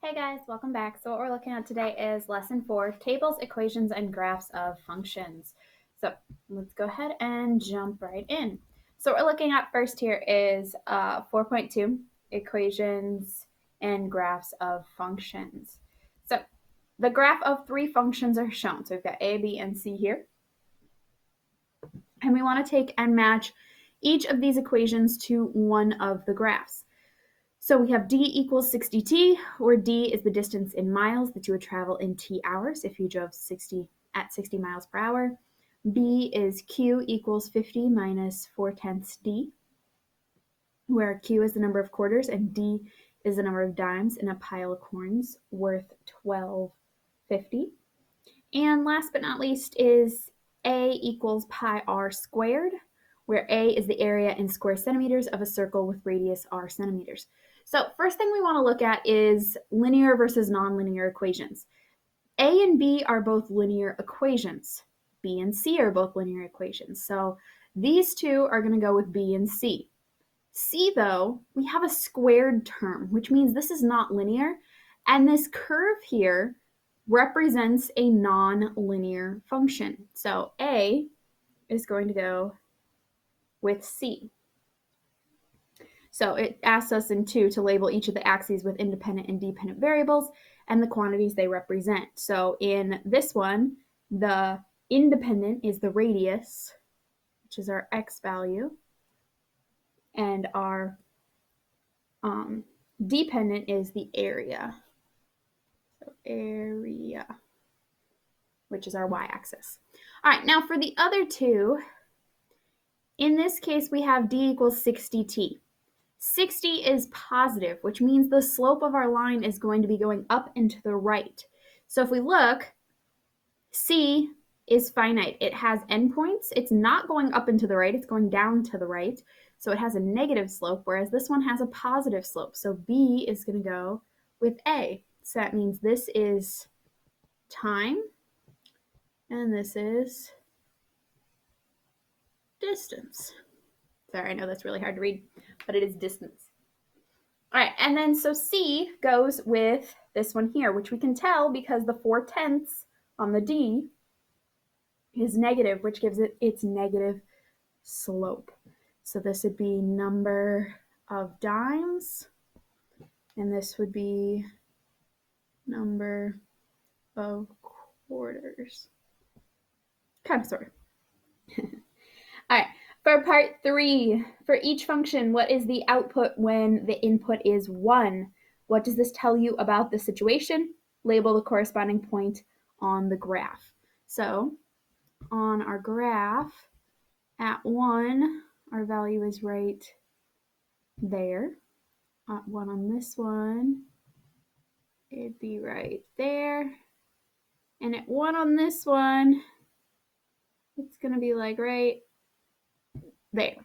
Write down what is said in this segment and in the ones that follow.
Hey guys, welcome back. So what we're looking at today is lesson 4, tables, equations, and graphs of functions. So let's go ahead and jump right in. So what we're looking at first here is 4.2, equations and graphs of functions. So the graph of 3 functions are shown. So we've got A, B, and C here. And we want to take and match each of these equations to one of the graphs. So we have d equals 60t, where d is the distance in miles that you would travel in t hours if you drove 60 miles per hour. B is q equals 50 minus 4/10 d, where q is the number of quarters and d is the number of dimes in a pile of coins worth 12.50. And last but not least is a equals pi r squared, where a is the area in square centimeters of a circle with radius r centimeters. So first thing we want to look at is linear versus nonlinear equations. A and B are both linear equations. B and C are both linear equations. So these two are going to go with B and C. C, though, we have a squared term, which means this is not linear. And this curve here represents a non-linear function. So A is going to go with C. So it asks us in 2 to label each of the axes with independent and dependent variables and the quantities they represent. So in this one, the independent is the radius, which is our x value, and our dependent is the area. So area, which is our y-axis. All right, now for the other two, in this case, we have d equals 60t. 60 is positive, which means the slope of our line is going to be going up and to the right. So if we look, C is finite. It has endpoints. It's not going up and to the right. It's going down to the right. So it has a negative slope, whereas this one has a positive slope. So B is going to go with A. So that means this is time, and this is distance. Sorry, I know that's really hard to read, but it is distance. All right, and then so C goes with this one here, which we can tell because the 4/10 on the D is negative, which gives it its negative slope. So this would be number of dimes, and this would be number of quarters. Kind of, sort of. All right, for part 3, for each function, what is the output when the input is 1? What does this tell you about the situation? Label the corresponding point on the graph. So on our graph, at 1, our value is right there. At 1 on this one, it'd be right there. And at 1 on this one, it's going to be like right there.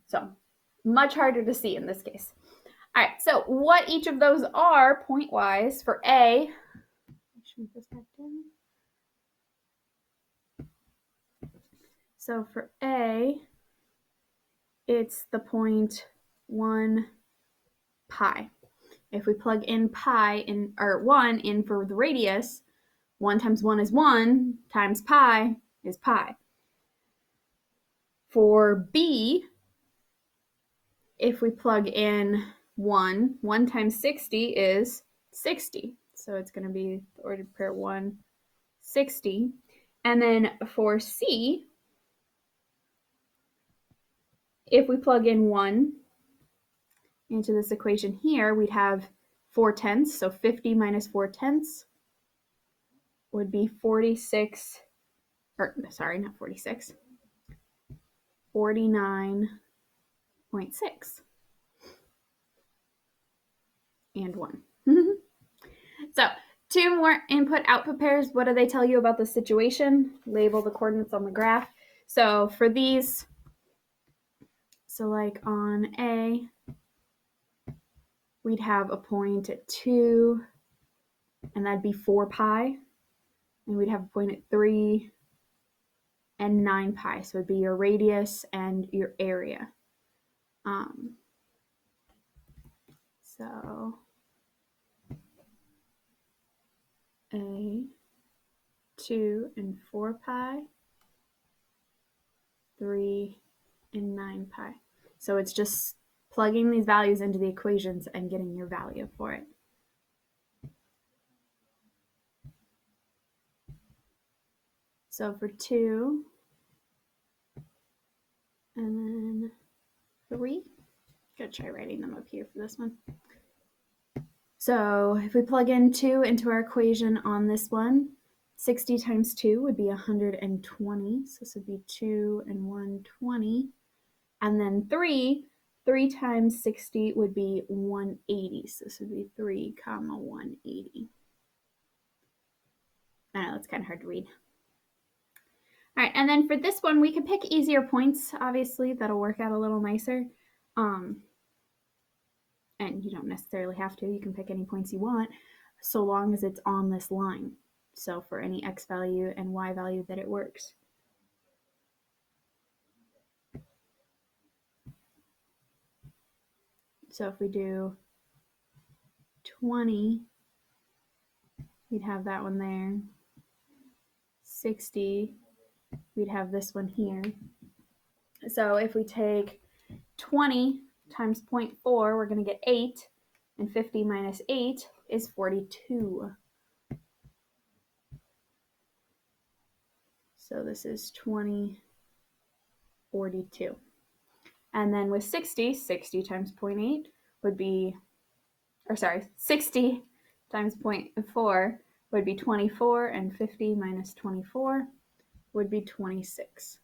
So much harder to see in this case. All right, so what each of those are point-wise for A, so for A, it's the point 1 pi. If we plug in pi in, or 1 in for the radius, 1 times 1 is 1, times pi is pi. For B, if we plug in 1 times 60 is 60. So it's going to be the ordered pair 160. And then for C, if we plug in 1 into this equation here, we'd have 4/10. So 50 minus 4/10 would be 46, or sorry, not 46, 49.6. And 1. So 2 more input-output pairs. What do they tell you about the situation? Label the coordinates on the graph. So for these, so like on A, we'd have a point at 2, and that'd be 4 pi. And we'd have a point at 3 and 9 pi. So it'd be your radius and your area. So 2 and 4 pi, 3 and 9 pi. So it's just plugging these values into the equations and getting your value for it. So for 2 and then 3, gotta try writing them up here for this one. So if we plug in 2 into our equation on this one, 60 times 2 would be 120. So this would be 2 and 120. And then 3 times 60 would be 180. So this would be 3 comma 180. I know, that's kind of hard to read. All right, and then for this one, we could pick easier points, obviously. That'll work out a little nicer. And you don't necessarily have to. You can pick any points you want, so long as it's on this line. So for any x value and y value that it works. So if we do 20, we'd have that one there. 60, we'd have this one here. So if we take 20 times 0.4, we're going to get 8, and 50 minus 8 is 42. So this is 20, 42. And then with 60 times 0.8 would be, 60 times 0.4 would be 24, and 50 minus 24 would be 26.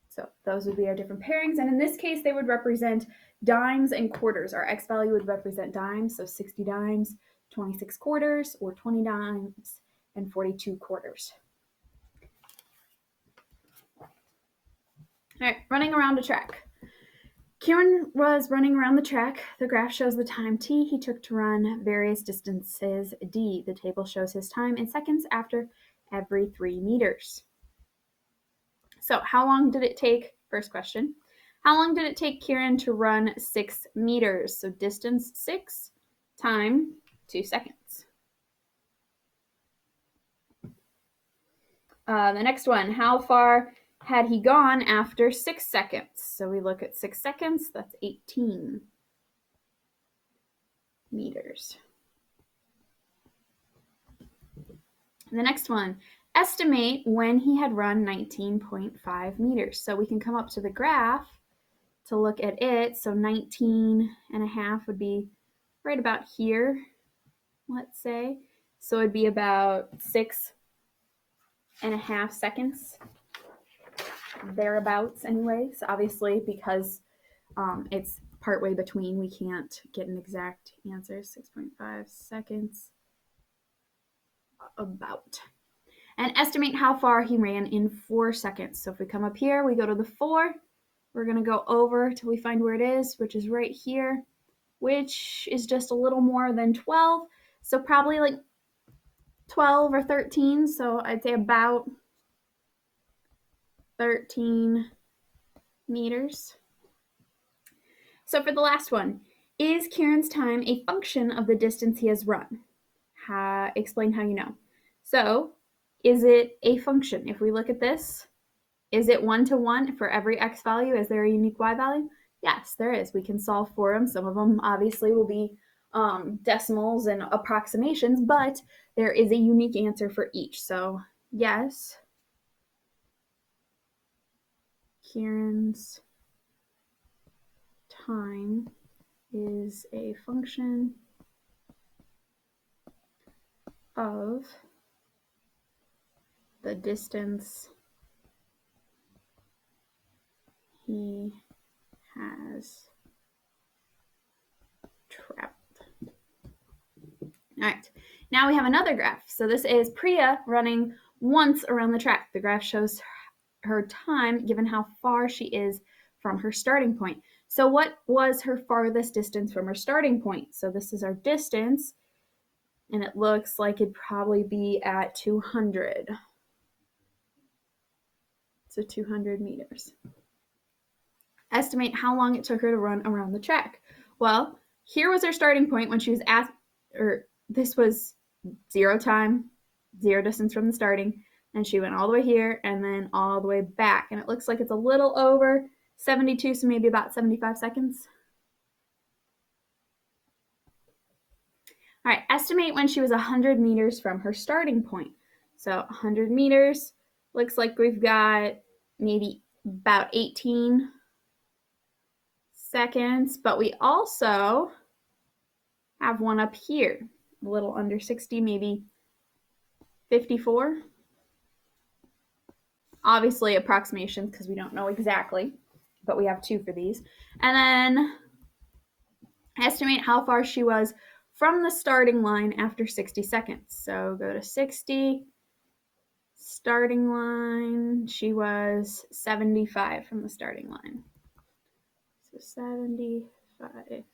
So those would be our different pairings. And in this case, they would represent dimes and quarters. Our x value would represent dimes, so 60 dimes, 26 quarters, or 20 dimes and 42 quarters. All right, running around a track. Kieran was running around the track. The graph shows the time t he took to run various distances d. The table shows his time in seconds after every 3 meters. So how long did it take, first question, how long did it take Kieran to run 6 meters? So distance 6, time 2 seconds. The next one, how far had he gone after 6 seconds? So we look at 6 seconds, that's 18 meters. The next one, estimate when he had run 19.5 meters. So we can come up to the graph to look at it. So 19 and a half would be right about here, let's say. So it'd be about 6.5 seconds, thereabouts anyways. Obviously, because it's partway between, we can't get an exact answer. 6.5 seconds, about. And estimate how far he ran in 4 seconds. So if we come up here, we go to the 4. We're going to go over till we find where it is, which is right here, which is just a little more than 12. So probably like 12 or 13. So I'd say about 13 meters. So for the last one, is Kieran's time a function of the distance he has run? Explain how you know. So is it a function? If we look at this, is it 1-to-1 for every x value? Is there a unique y value? Yes, there is. We can solve for them. Some of them obviously will be decimals and approximations, but there is a unique answer for each. So yes, Kieran's time is a function of the distance he has traveled. All right, now we have another graph. So this is Priya running once around the track. The graph shows her time given how far she is from her starting point. So what was her farthest distance from her starting point? So this is our distance, and it looks like it'd probably be at 200. So 200 meters. Estimate how long it took her to run around the track. Well, here was her starting point when she was this was 0 time, zero distance from the starting, and she went all the way here and then all the way back. And it looks like it's a little over 72, so maybe about 75 seconds. All right, estimate when she was 100 meters from her starting point. So 100 meters, looks like we've got maybe about 18 seconds, but we also have one up here, a little under 60, maybe 54. Obviously approximations because we don't know exactly, but we have 2 for these. And then estimate how far she was from the starting line after 60 seconds. So go to 60, starting line, she was 75 from the starting line. So 75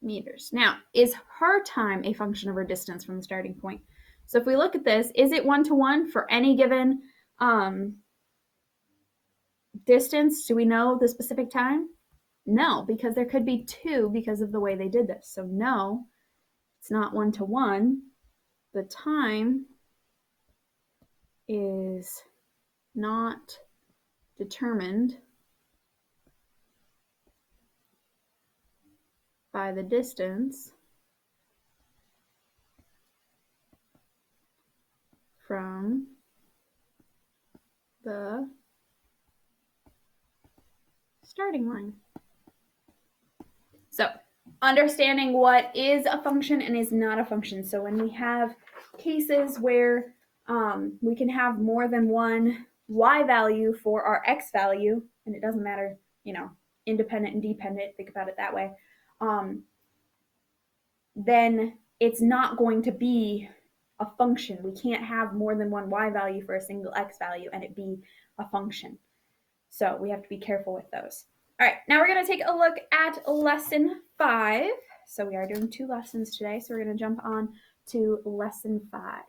meters. Now, is her time a function of her distance from the starting point? So if we look at this, is it 1-to-1 for any given distance? Do we know the specific time? No, because there could be 2 because of the way they did this. So no, it's not 1-to-1. The time is not determined by the distance from the starting line. So understanding what is a function and is not a function. So when we have cases where we can have more than one y value for our x value, and it doesn't matter, independent and dependent, think about it that way, then it's not going to be a function. We can't have more than one y value for a single x value and it be a function. So we have to be careful with those. All right, now we're going to take a look at lesson 5. So we are doing 2 lessons today, so we're going to jump on to lesson 5.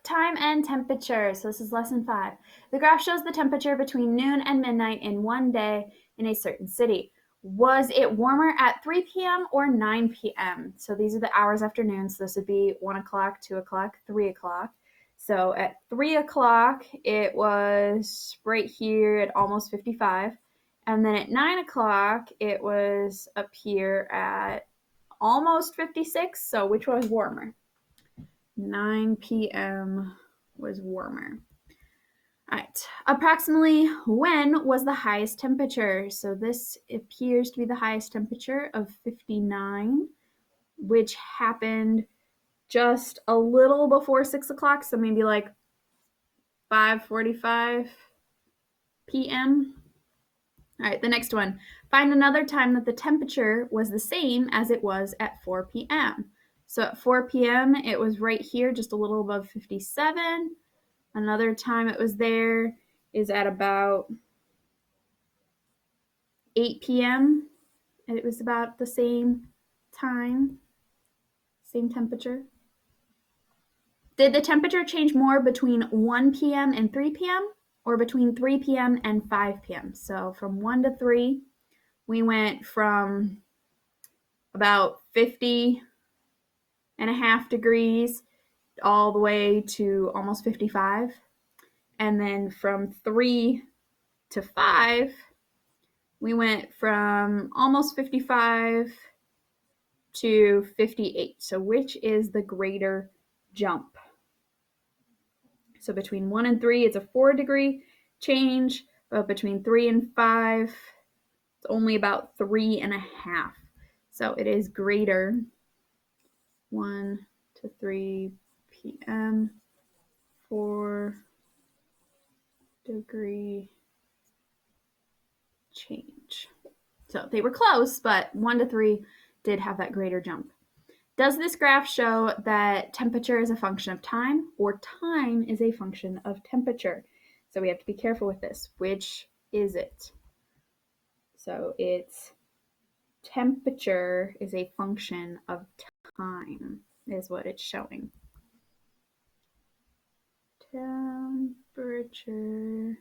Time and temperature. So this is lesson 5. The graph shows the temperature between noon and midnight in one day in a certain city. Was it warmer at 3 p.m. or 9 p.m.? So these are the hours after noon. So this would be 1 o'clock, 2 o'clock, 3 o'clock. So at 3 o'clock, it was right here at almost 55. And then at 9 o'clock, it was up here at almost 56. So which one was warmer? 9 p.m. was warmer. All right. Approximately when was the highest temperature? So this appears to be the highest temperature of 59, which happened just a little before 6 o'clock. So maybe like 5:45 p.m. All right, the next one. Find another time that the temperature was the same as it was at 4 p.m. So at 4 p.m., it was right here, just a little above 57. Another time it was there is at about 8 p.m. It was about the same time, same temperature. Did the temperature change more between 1 p.m. and 3 p.m. or between 3 p.m. and 5 p.m.? So from 1 to 3, we went from about 50.5 degrees all the way to almost 55. And then from 3 to 5, we went from almost 55 to 58. So which is the greater jump? So between 1 and 3, it's a 4-degree change, but between 3 and 5, it's only about 3.5. So it is greater 1 to 3 p.m. 4-degree change. So they were close, but 1 to 3 did have that greater jump. Does this graph show that temperature is a function of time or time is a function of temperature? So we have to be careful with this. Which is it? So it's temperature is a function of time is what it's showing. Temperature